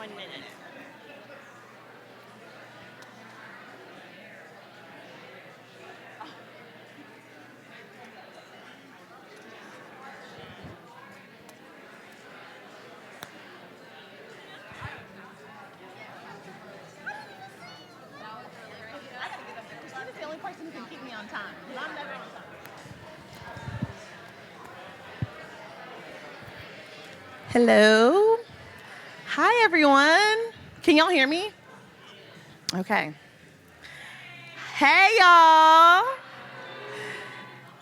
1 minute. I gotta get up there. Christina's the only person who can keep me on time. I'm never on time. Hello. Hi, everyone. Can y'all hear me? Okay. Hey, y'all.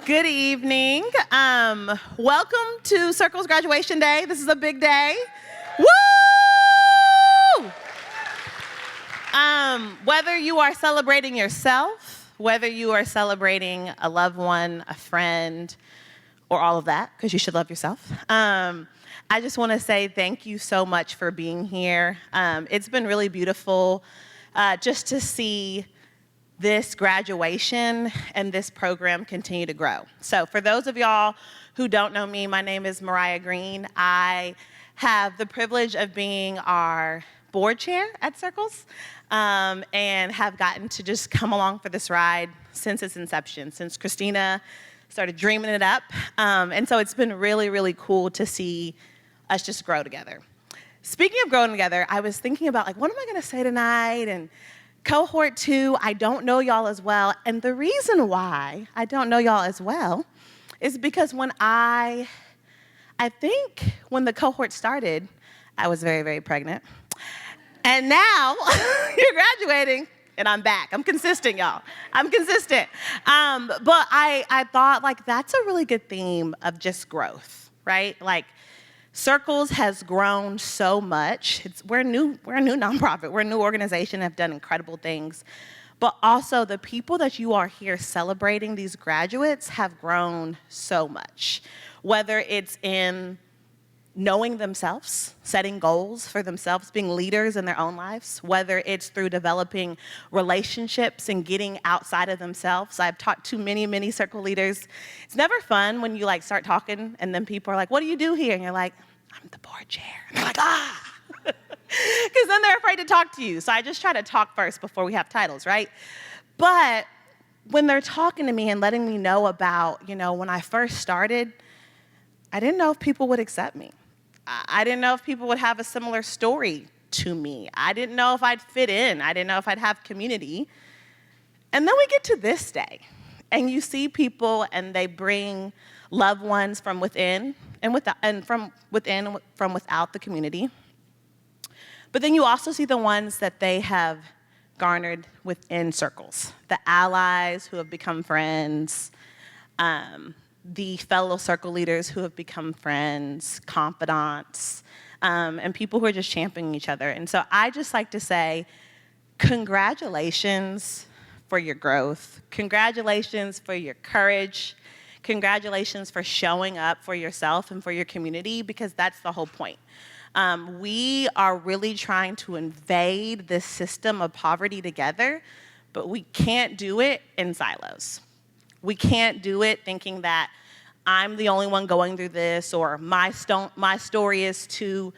Good evening. Welcome to Circle's graduation day. This is a big day. Woo! Whether you are celebrating yourself, whether you are celebrating a loved one, a friend, or all of that, because you should love yourself. I just want to say thank you so much for being here. It's been really beautiful just to see this graduation and this program continue to grow. So for those of y'all who don't know me, my name is Mariah Green. I have the privilege of being our board chair at Circles and have gotten to just come along for this ride since its inception, since Christina started dreaming it up. And so it's been really, really cool to see us just grow together. Speaking of growing together, I was thinking about what am I gonna say tonight? And Cohort 2, I don't know y'all as well. And the reason why I don't know y'all as well is because when I think when the cohort started, I was very, very pregnant. And now you're graduating and I'm back. I'm consistent, y'all. I'm consistent. But I thought that's a really good theme of just growth, right? Circles has grown so much. We're a new nonprofit. We're a new organization, have done incredible things. But also the people that you are here celebrating, these graduates, have grown so much. Whether it's in knowing themselves, setting goals for themselves, being leaders in their own lives, whether it's through developing relationships and getting outside of themselves. I've talked to many, many circle leaders. It's never fun when you start talking and then people are like, what do you do here? And you're like, I'm the board chair. And they're like, ah. Because then they're afraid to talk to you. So I just try to talk first before we have titles, right? But when they're talking to me and letting me know about, when I first started, I didn't know if people would accept me. I didn't know if people would have a similar story to me. I didn't know if I'd fit in. I didn't know if I'd have community. And then we get to this day, and you see people, and they bring loved ones from within and from without the community. But then you also see the ones that they have garnered within circles, the allies who have become friends, the fellow circle leaders who have become friends, confidants, and people who are just championing each other. And so I just like to say, congratulations for your growth. Congratulations for your courage. Congratulations for showing up for yourself and for your community, because that's the whole point. We are really trying to invade this system of poverty together, but we can't do it in silos. We can't do it thinking that I'm the only one going through this, or my story is too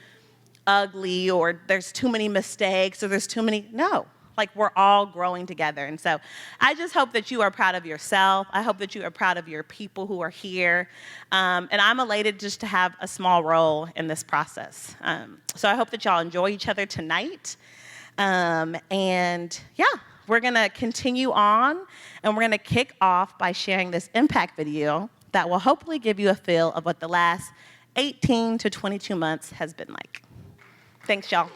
ugly, or there's too many mistakes, or there's too many. No, we're all growing together. And so I just hope that you are proud of yourself. I hope that you are proud of your people who are here. And I'm elated just to have a small role in this process. So I hope that y'all enjoy each other tonight. And yeah. We're gonna continue on, and we're gonna kick off by sharing this impact video that will hopefully give you a feel of what the last 18 to 22 months has been like. Thanks, y'all.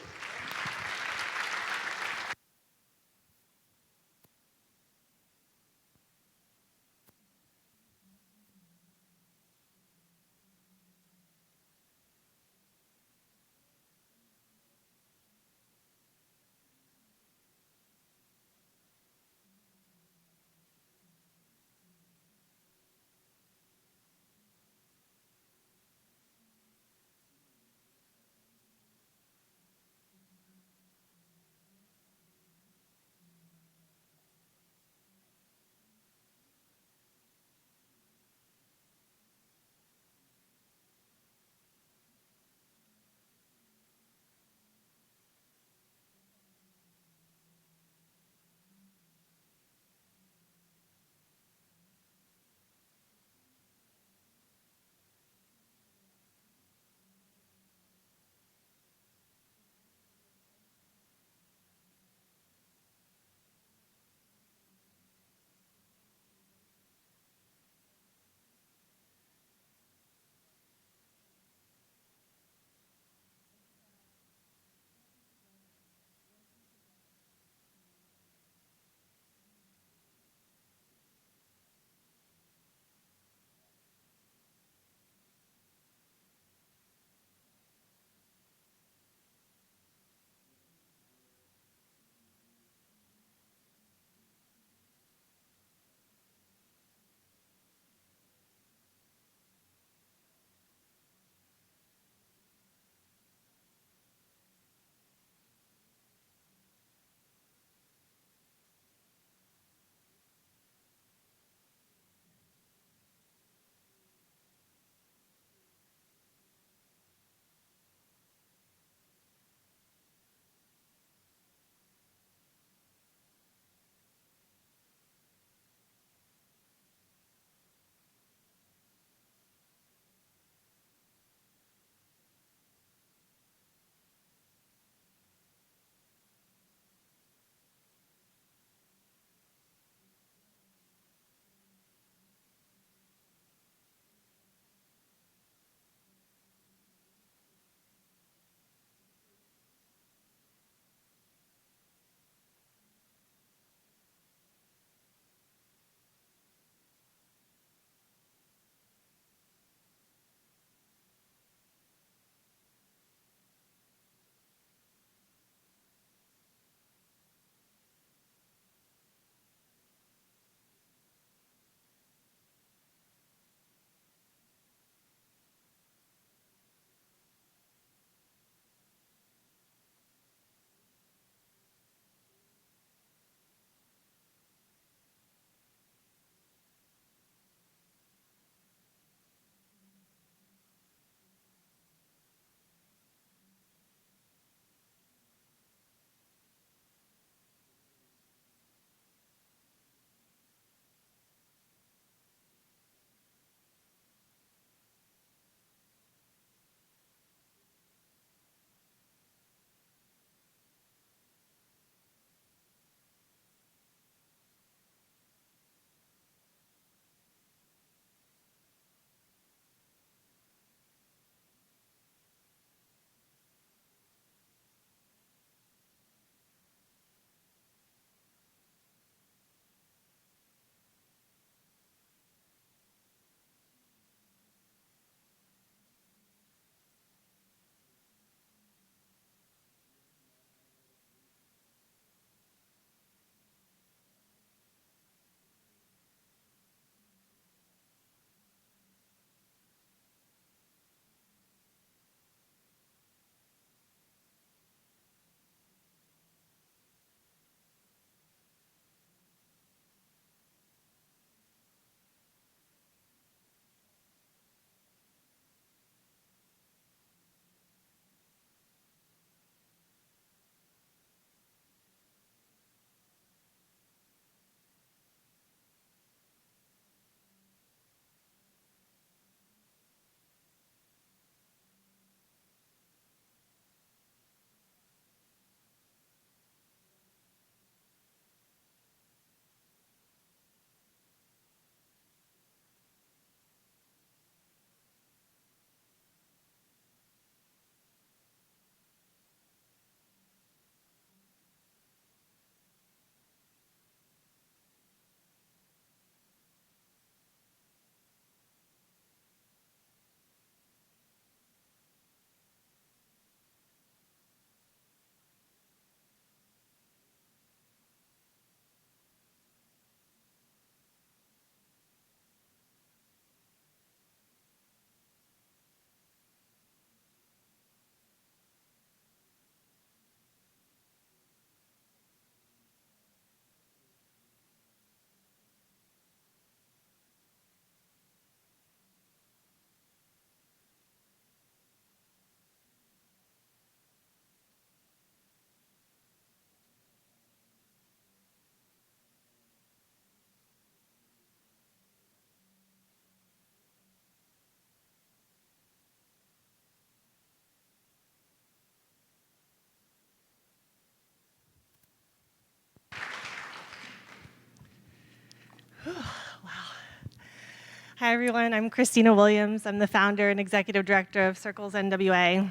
Hi, everyone. I'm Christina Williams. I'm the founder and executive director of Circles NWA.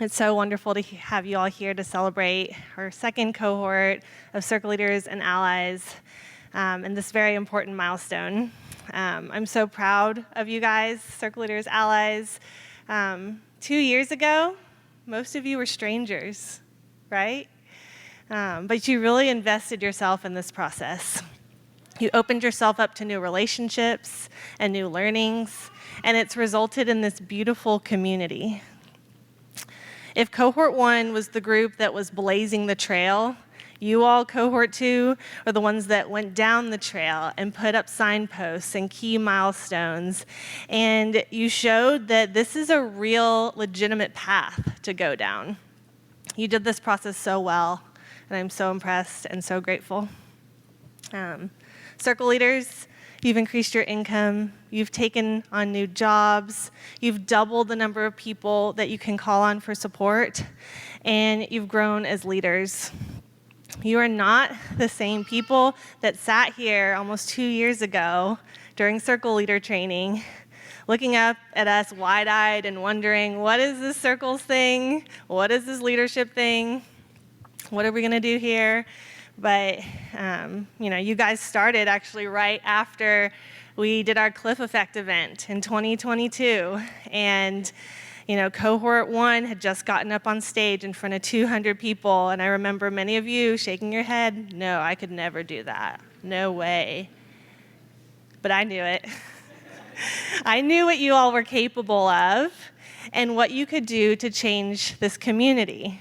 It's so wonderful to have you all here to celebrate our second cohort of Circle Leaders and Allies in this very important milestone. I'm so proud of you guys, Circle Leaders, Allies. 2 years ago, most of you were strangers, right? But you really invested yourself in this process. You opened yourself up to new relationships and new learnings, and it's resulted in this beautiful community. If Cohort 1 was the group that was blazing the trail, you all, Cohort 2, are the ones that went down the trail and put up signposts and key milestones, and you showed that this is a real, legitimate path to go down. You did this process so well, and I'm so impressed and so grateful. Circle Leaders, you've increased your income, you've taken on new jobs, you've doubled the number of people that you can call on for support, and you've grown as leaders. You are not the same people that sat here almost 2 years ago during Circle Leader training, looking up at us wide-eyed and wondering, what is this Circles thing? What is this leadership thing? What are we going to do here? But, you guys started actually right after we did our Cliff Effect event in 2022. And, Cohort 1 had just gotten up on stage in front of 200 people. And I remember many of you shaking your head, no, I could never do that. No way. But I knew it. I knew what you all were capable of and what you could do to change this community.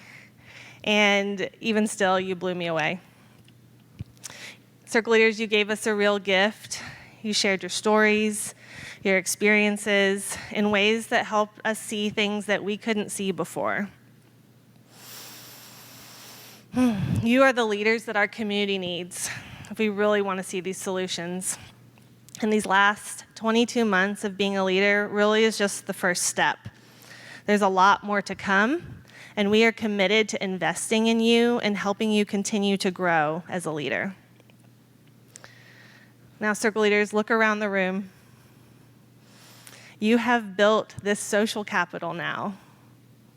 And even still, you blew me away. Circle Leaders, you gave us a real gift. You shared your stories, your experiences in ways that helped us see things that we couldn't see before. You are the leaders that our community needs if we really want to see these solutions. And these last 22 months of being a leader really is just the first step. There's a lot more to come, and we are committed to investing in you and helping you continue to grow as a leader. Now, Circle Leaders, look around the room. You have built this social capital now,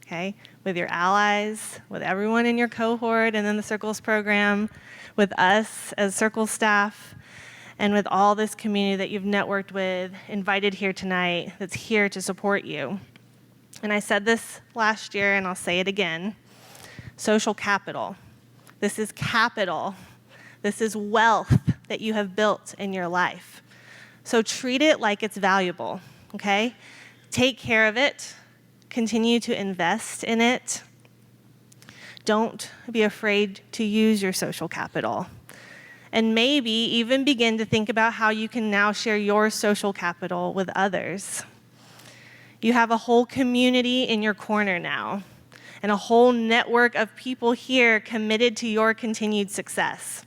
okay? With your allies, with everyone in your cohort and in the Circles program, with us as Circle staff, and with all this community that you've networked with, invited here tonight, that's here to support you. And I said this last year, and I'll say it again. Social capital. This is capital. This is wealth that you have built in your life. So treat it like it's valuable, okay? Take care of it. Continue to invest in it. Don't be afraid to use your social capital. And maybe even begin to think about how you can now share your social capital with others. You have a whole community in your corner now, and a whole network of people here committed to your continued success.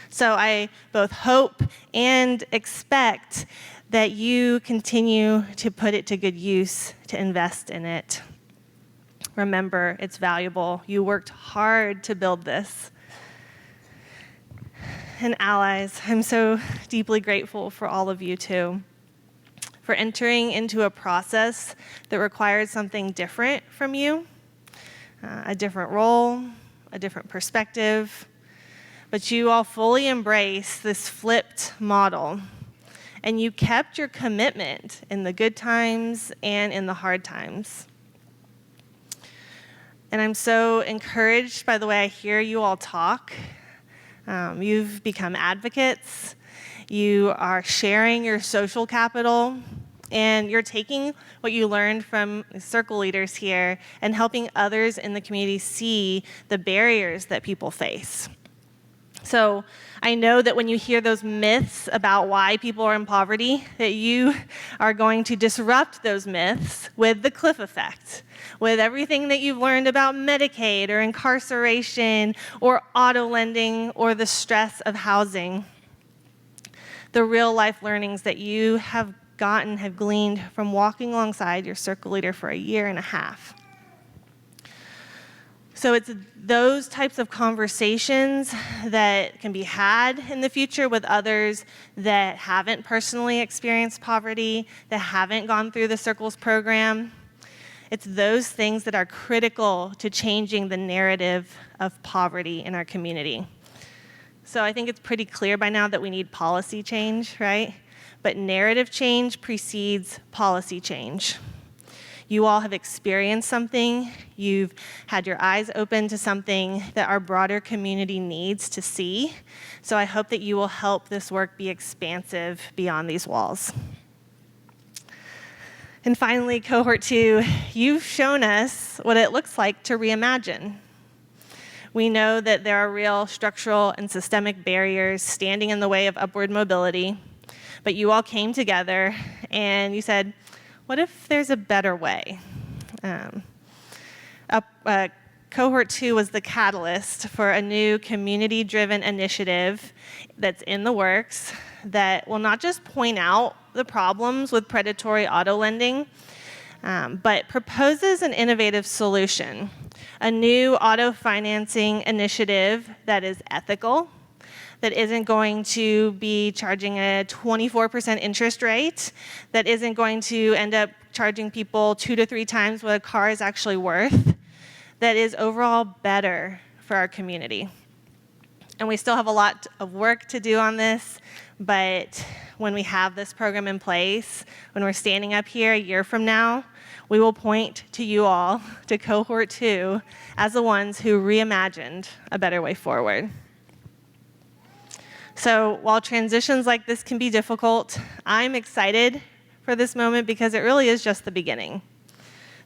So I both hope and expect that you continue to put it to good use, to invest in it. Remember, it's valuable. You worked hard to build this. And allies, I'm so deeply grateful for all of you too, for entering into a process that required something different from you, a different role, a different perspective. But you all fully embrace this flipped model, and you kept your commitment in the good times and in the hard times. And I'm so encouraged by the way I hear you all talk. You've become advocates. You are sharing your social capital, and you're taking what you learned from Circle Leaders here and helping others in the community see the barriers that people face. So I know that when you hear those myths about why people are in poverty, that you are going to disrupt those myths with the cliff effect, with everything that you've learned about Medicaid or incarceration or auto lending or the stress of housing. The real life learnings that you have gleaned from walking alongside your Circle Leader for 1.5 years. So it's those types of conversations that can be had in the future with others that haven't personally experienced poverty, that haven't gone through the Circles program. It's those things that are critical to changing the narrative of poverty in our community. So I think it's pretty clear by now that we need policy change, right? But narrative change precedes policy change. You all have experienced something. You've had your eyes open to something that our broader community needs to see. So I hope that you will help this work be expansive beyond these walls. And finally, Cohort 2, you've shown us what it looks like to reimagine. We know that there are real structural and systemic barriers standing in the way of upward mobility, but you all came together and you said, what if there's a better way? Cohort 2 was the catalyst for a new community-driven initiative that's in the works that will not just point out the problems with predatory auto lending, but proposes an innovative solution, a new auto financing initiative that is ethical, that isn't going to be charging a 24% interest rate, that isn't going to end up charging people 2 to 3 times what a car is actually worth, that is overall better for our community. And we still have a lot of work to do on this, but when we have this program in place, when we're standing up here a year from now, we will point to you all, to Cohort 2, as the ones who reimagined a better way forward. So while transitions like this can be difficult, I'm excited for this moment because it really is just the beginning.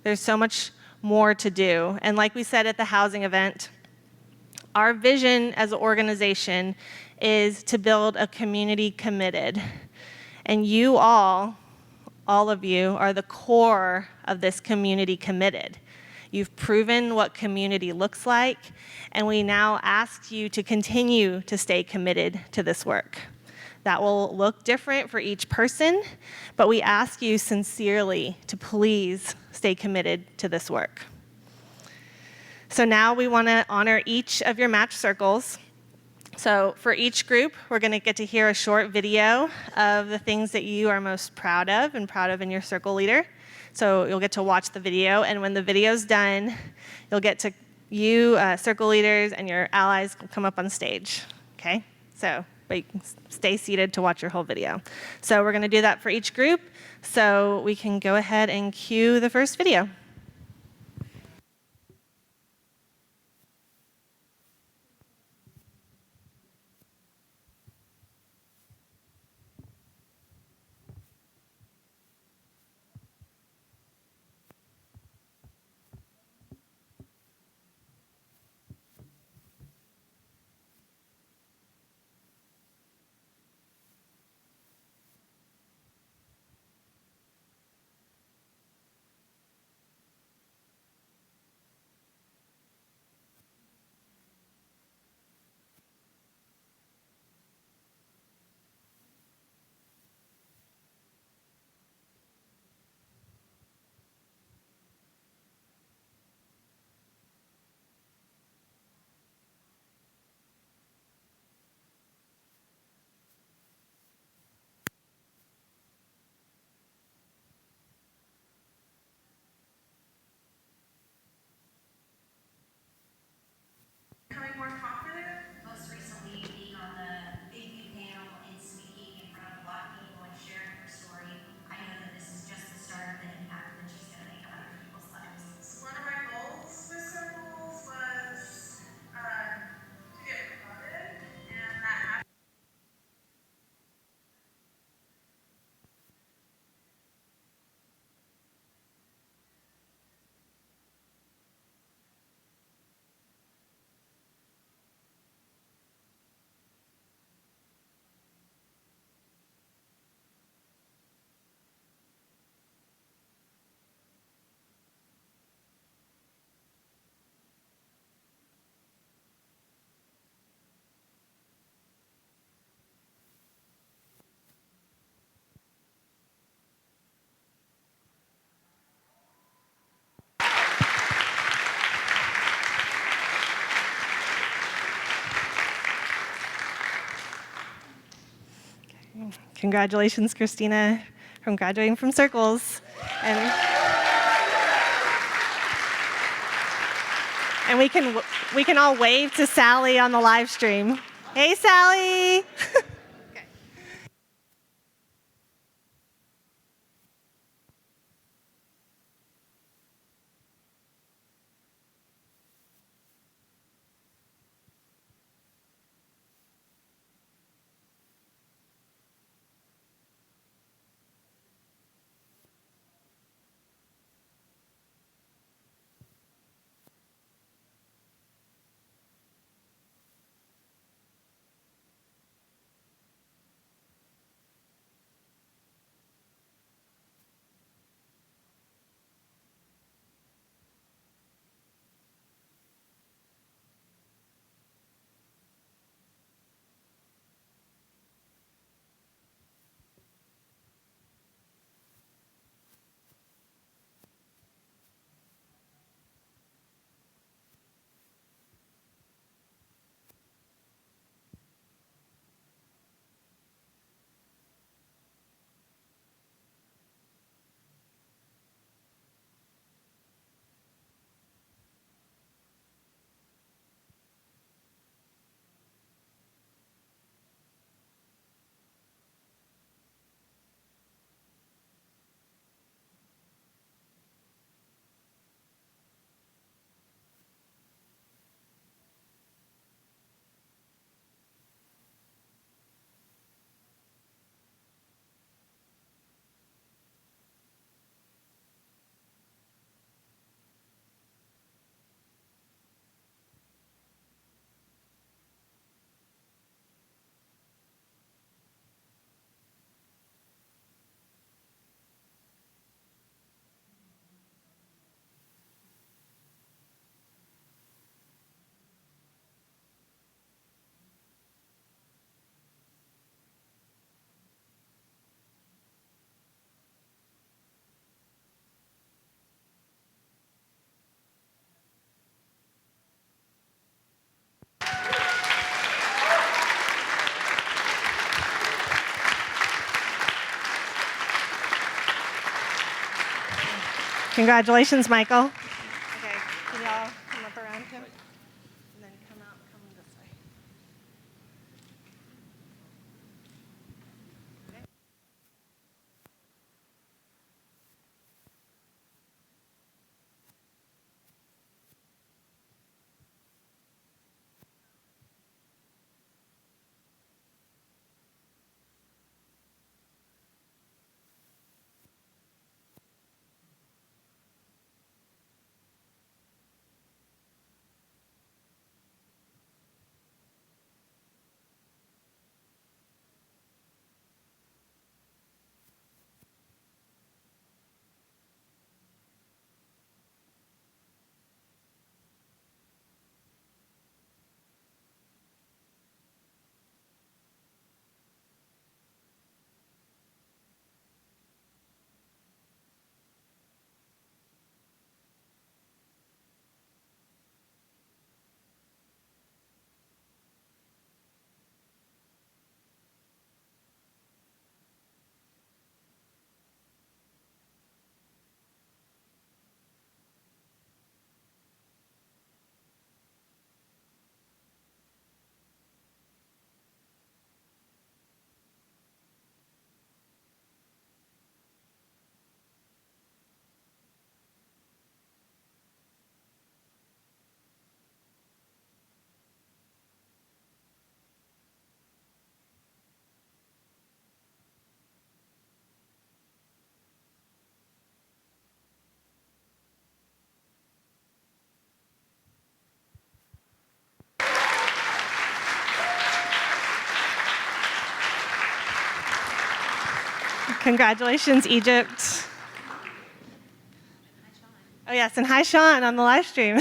There's so much more to do. And like we said at the housing event, our vision as an organization is to build a community committed. And you all of you, are the core of this community committed. You've proven what community looks like, and we now ask you to continue to stay committed to this work. That will look different for each person, but we ask you sincerely to please stay committed to this work. So now we want to honor each of your match circles. So for each group, we're going to get to hear a short video of the things that you are most proud of in your circle leader. So you'll get to watch the video, and when the video's done, you'll get to, circle leaders and your allies come up on stage, okay? But you can stay seated to watch your whole video. So we're going to do that for each group, so we can go ahead and cue the first video. Congratulations, Christina, from graduating from Circles. And we can all wave to Sally on the live stream. Hey, Sally. Congratulations, Michael. Okay, can y'all come up around him? And then come this way. Congratulations, Egypt. Oh, yes, and hi, Sean, on the live stream.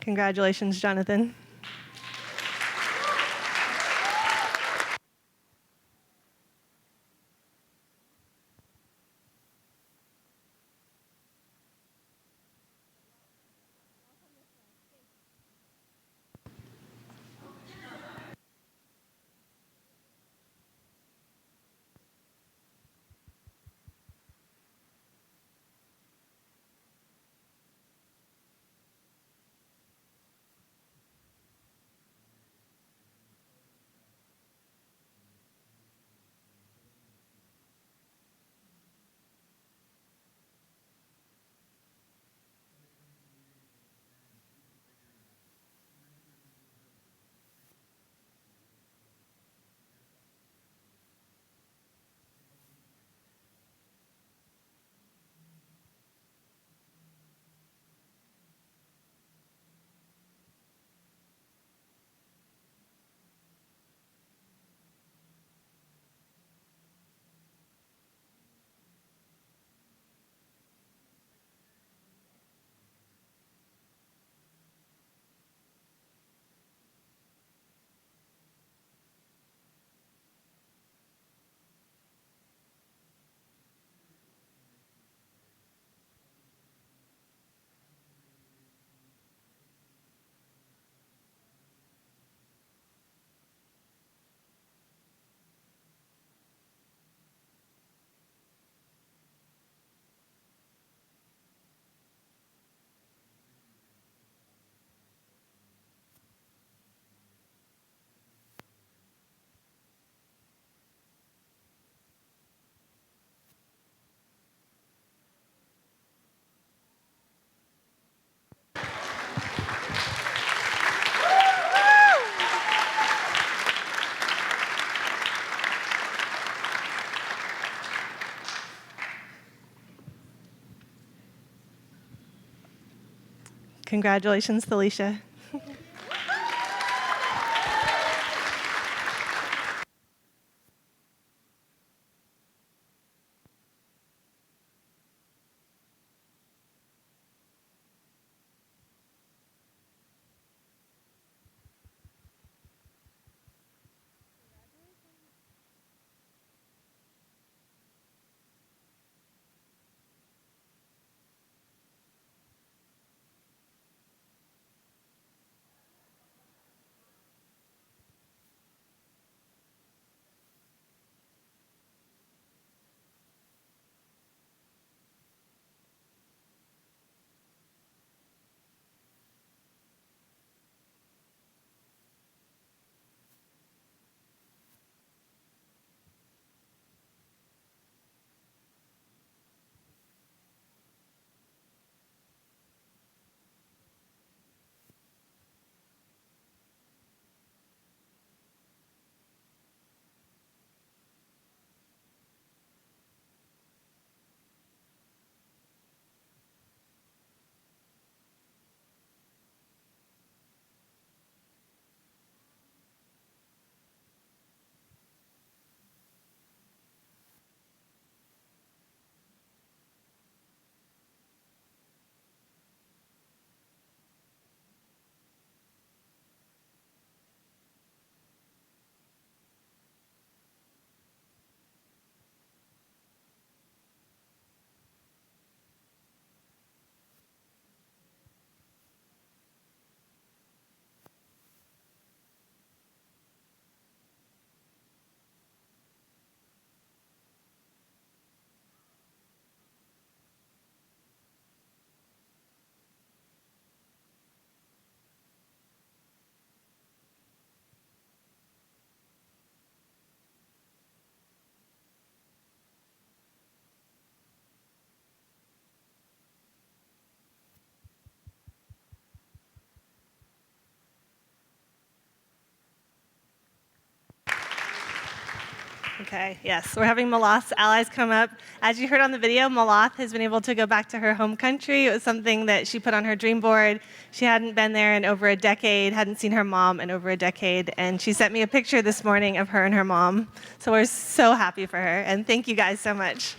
Congratulations, Jonathan. Congratulations, Felicia. Okay, yes, we're having Malath's allies come up. As you heard on the video, Malath has been able to go back to her home country. It was something that she put on her dream board. She hadn't been there in over a decade, hadn't seen her mom in over a decade, and she sent me a picture this morning of her and her mom. So we're so happy for her, and thank you guys so much.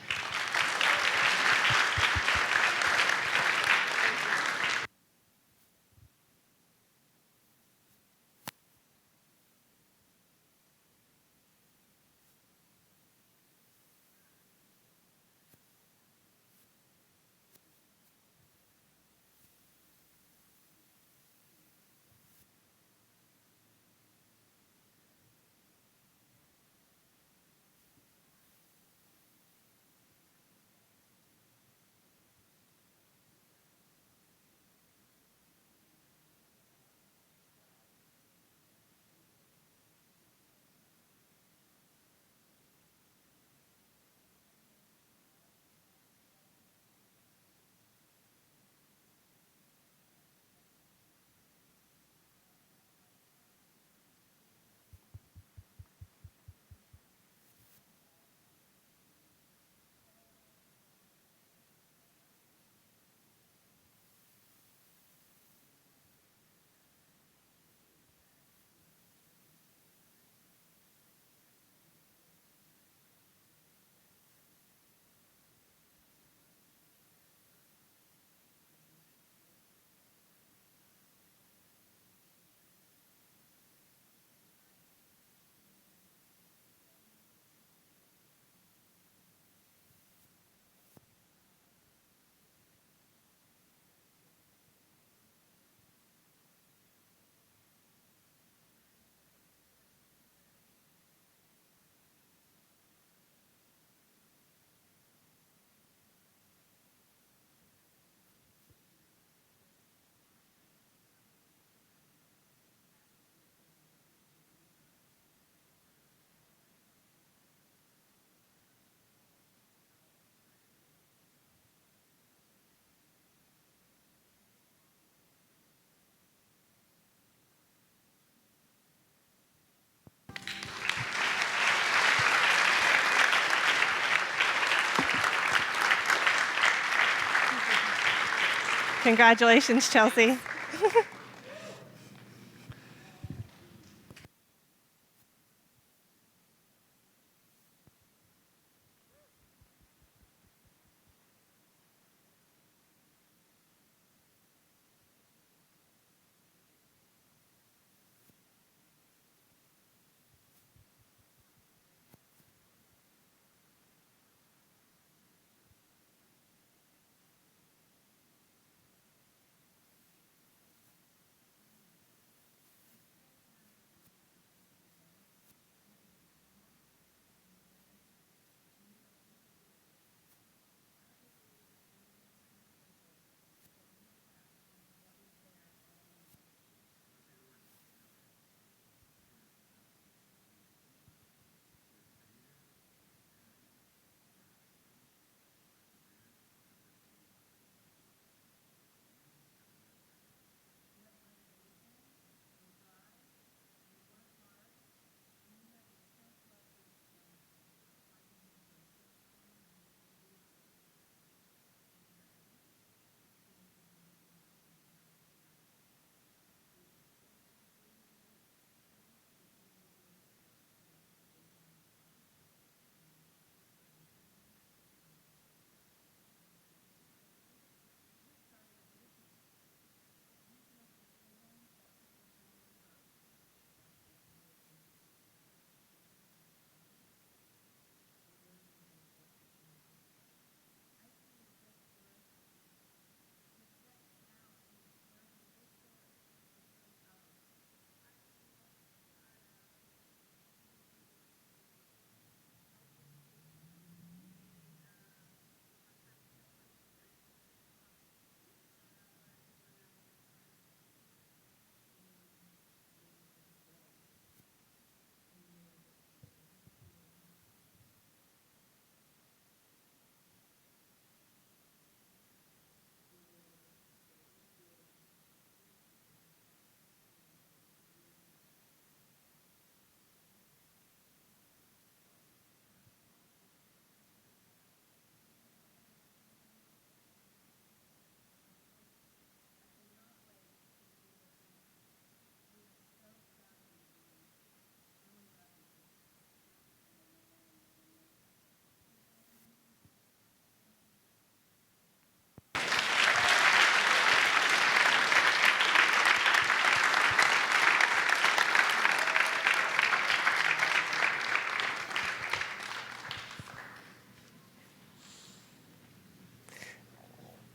Congratulations, Chelsea.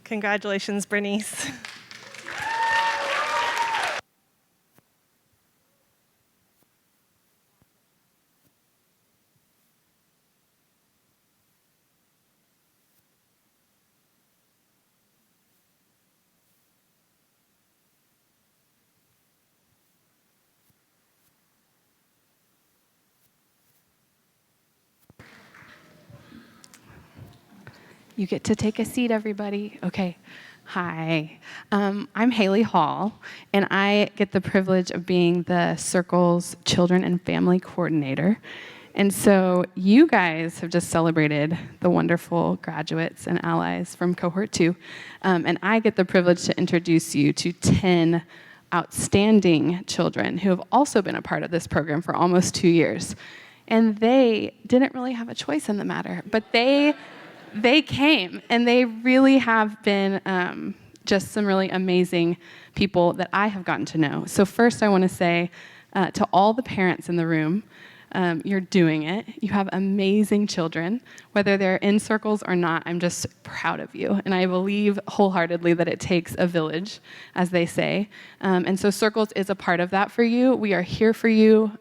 Congratulations, Bernice. You get to take a seat, everybody. Okay. Hi. I'm Haley Hall, and I get the privilege of being the Circle's Children and Family Coordinator. And so you guys have just celebrated the wonderful graduates and allies from Cohort 2, and I get the privilege to introduce you to 10 outstanding children who have also been a part of this program for almost 2 years. And they didn't really have a choice in the matter, but they came, and they really have been just some really amazing people that I have gotten to know. So first, I want to say to all the parents in the room, you're doing it. You have amazing children. Whether they're in circles or not, I'm just proud of you. And I believe wholeheartedly that it takes a village, as they say. And so Circles is a part of that for you. We are here for you.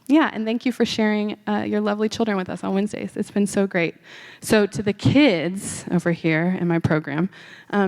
Yeah, and thank you for sharing your lovely children with us on Wednesdays. It's been so great. So to the kids over here in my program,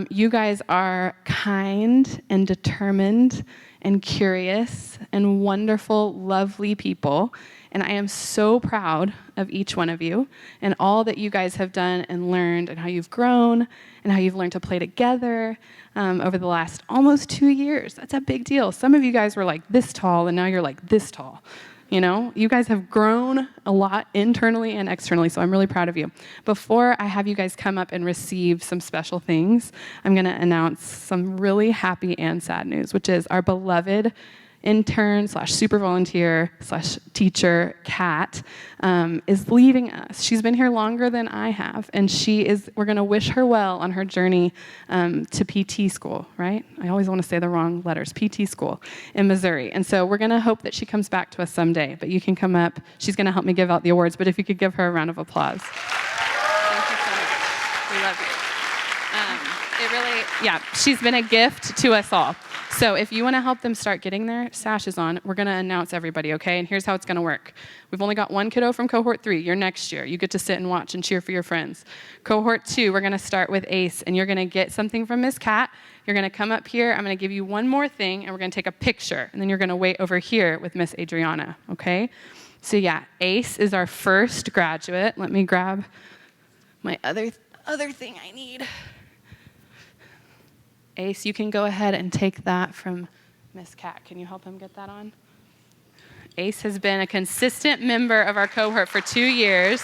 you guys are kind and determined and curious and wonderful, lovely people. And I am so proud of each one of you and all that you guys have done and learned and how you've grown and how you've learned to play together over the last almost 2 years. That's a big deal. Some of you guys were like this tall, and now you're like this tall. You know, you guys have grown a lot internally and externally, so I'm really proud of you. Before I have you guys come up and receive some special things, I'm going to announce some really happy and sad news, which is our beloved intern / super volunteer / teacher, Kat, is leaving us. She's been here longer than I have, and we're going to wish her well on her journey to PT school, right? I always want to say the wrong letters, PT school in Missouri. And so we're going to hope that she comes back to us someday, but you can come up. She's going to help me give out the awards, but if you could give her a round of applause. Thank you so much. We love you. She's been a gift to us all. So if you want to help them start getting their sashes on, we're going to announce everybody, okay? And here's how it's going to work. We've only got one kiddo from Cohort 3. You're next year. You get to sit and watch and cheer for your friends. Cohort 2, we're going to start with Ace, and you're going to get something from Miss Kat. You're going to come up here. I'm going to give you one more thing, and we're going to take a picture. And then you're going to wait over here with Miss Adriana, okay? So yeah, Ace is our first graduate. Let me grab my other thing I need. Ace, you can go ahead and take that from Miss Kat. Can you help him get that on? Ace has been a consistent member of our cohort for 2 years.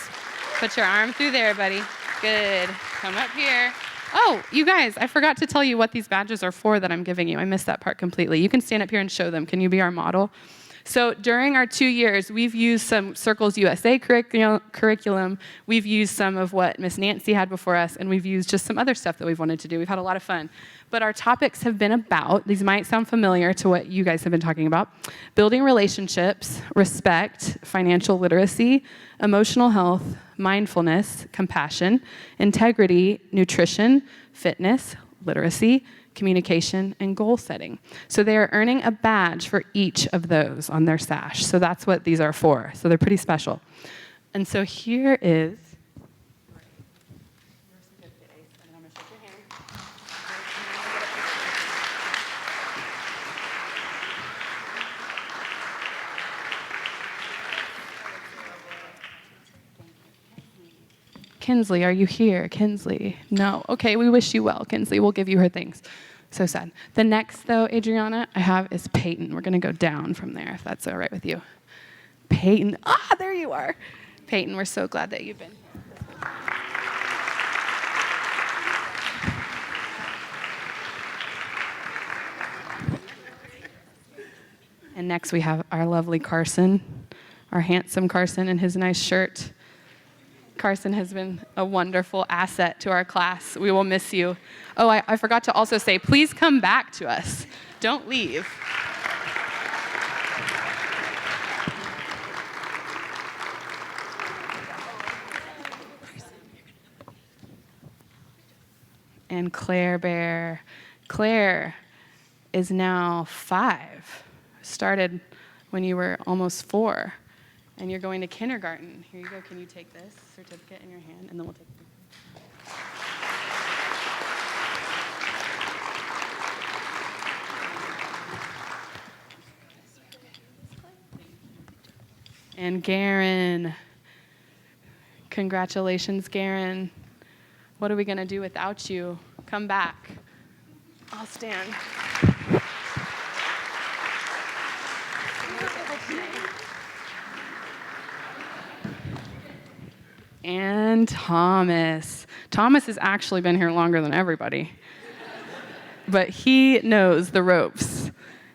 Put your arm through there, buddy. Good. Come up here. Oh, you guys, I forgot to tell you what these badges are for that I'm giving you. I missed that part completely. You can stand up here and show them. Can you be our model? So during our 2 years, we've used some Circles USA curriculum. We've used some of what Miss Nancy had before us, and we've used just some other stuff that we've wanted to do. We've had a lot of fun. But our topics have been about, these might sound familiar to what you guys have been talking about, building relationships, respect, financial literacy, emotional health, mindfulness, compassion, integrity, nutrition, fitness, literacy, communication, and goal setting. So they are earning a badge for each of those on their sash. So that's what these are for. So they're pretty special. And so here is your certificate, Ace, and I'm going to shake your hand. Kinsley, are you here? Kinsley? No. Okay, we wish you well, Kinsley. We'll give you her things. So sad. The next, though, Adriana, I have is Peyton. We're going to go down from there, if that's all right with you. Peyton. Ah, there you are. Peyton, we're so glad that you've been here. And next we have our lovely Carson, our handsome Carson in his nice shirt. Carson has been a wonderful asset to our class. We will miss you. Oh, I forgot to also say, please come back to us. Don't leave. And Claire Bear. Claire is now 5. Started when you were almost 4. And you're going to kindergarten. Here you go. Can you take this certificate in your hand? And then we'll take it. And Garen. Congratulations, Garen. What are we going to do without you? Come back. I'll stand. And Thomas. Thomas has actually been here longer than everybody. But he knows the ropes.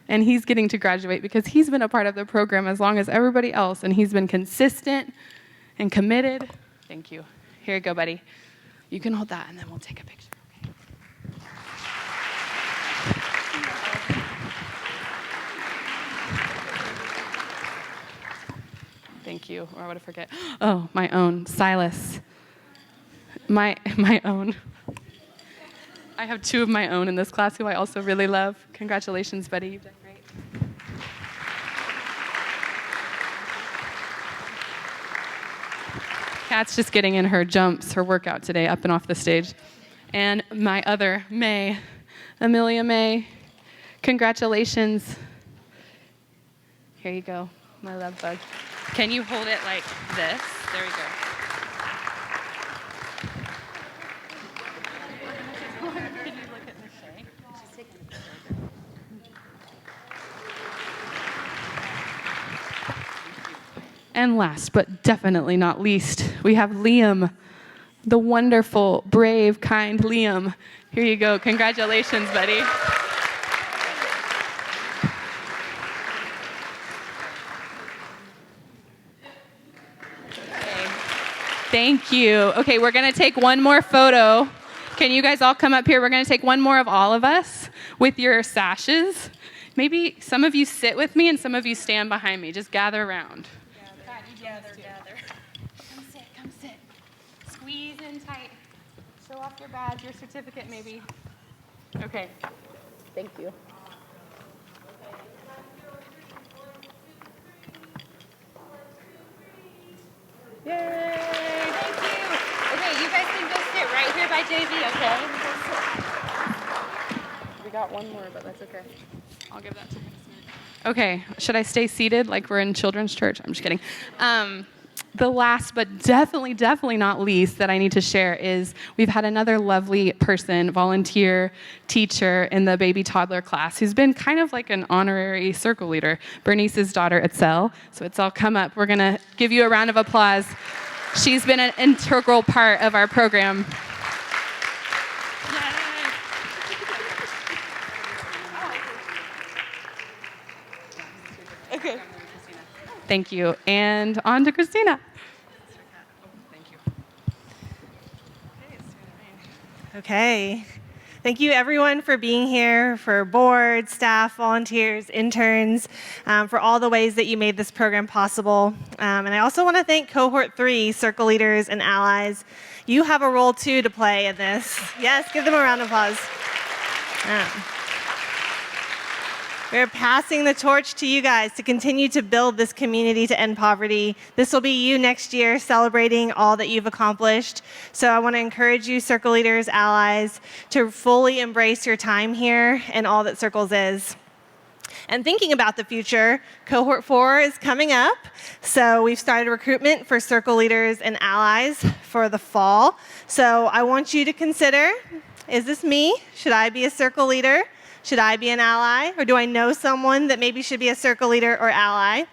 And he's getting to graduate because he's been a part of the program as long as everybody else. And he's been consistent and committed. Thank you. Here you go, buddy. You can hold that, and then we'll take a picture. Okay? Thank you. Or I would forget. Oh, my own. Silas. My own. I have 2 of my own in this class who I also really love. Congratulations, buddy. You've done great. Kat's just getting in her jumps, her workout today, up and off the stage. And my other, May, Amelia May, congratulations. Here you go, my love bug. Can you hold it like this? There we go. Can you look at Michelle? She's taking a picture. And last but definitely not least, we have Liam, the wonderful, brave, kind Liam. Here you go. Congratulations, buddy. Thank you. Okay, we're going to take one more photo. Can you guys all come up here? We're going to take one more of all of us with your sashes. Maybe some of you sit with me and some of you stand behind me. Just gather around. Gather. Come sit. Squeeze in tight. Show off your badge, your certificate maybe. Okay. Thank you. Yay! Thank you. Okay, you guys can go sit right here by JV, okay? We got one more, but that's okay. I'll give that to Miss Smith. Okay, should I stay seated like we're in children's church? I'm just kidding. The last but definitely not least that I need to share is we've had another lovely person, volunteer teacher in the baby toddler class who's been kind of like an honorary circle leader, Bernice's daughter, Etzel. So Etzel, come up. We're going to give you a round of applause. She's been an integral part of our program. Okay. Thank you. And on to Christina. Thank you. Okay. Thank you, everyone, for being here, for board, staff, volunteers, interns, for all the ways that you made this program possible. And I also want to thank Cohort 3 circle leaders and allies. You have a role, too, to play in this. Yes, give them a round of applause. We're passing the torch to you guys to continue to build this community to end poverty. This will be you next year celebrating all that you've accomplished. So I want to encourage you, circle leaders, allies, to fully embrace your time here and all that Circles is. And thinking about the future, Cohort 4 is coming up. So we've started recruitment for circle leaders and allies for the fall. So I want you to consider, is this me? Should I be a circle leader? Should I be an ally? Or do I know someone that maybe should be a circle leader or ally?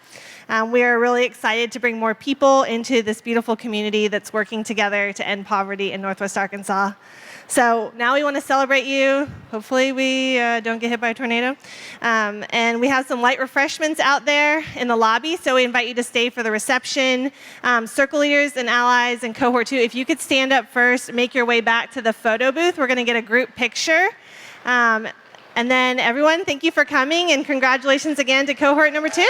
We are really excited to bring more people into this beautiful community that's working together to end poverty in Northwest Arkansas. So now we want to celebrate you. Hopefully we don't get hit by a tornado. And we have some light refreshments out there in the lobby, so we invite you to stay for the reception. Circle leaders and allies and Cohort 2, if you could stand up first, make your way back to the photo booth. We're going to get a group picture. And then everyone, thank you for coming, and congratulations again to Cohort number 2.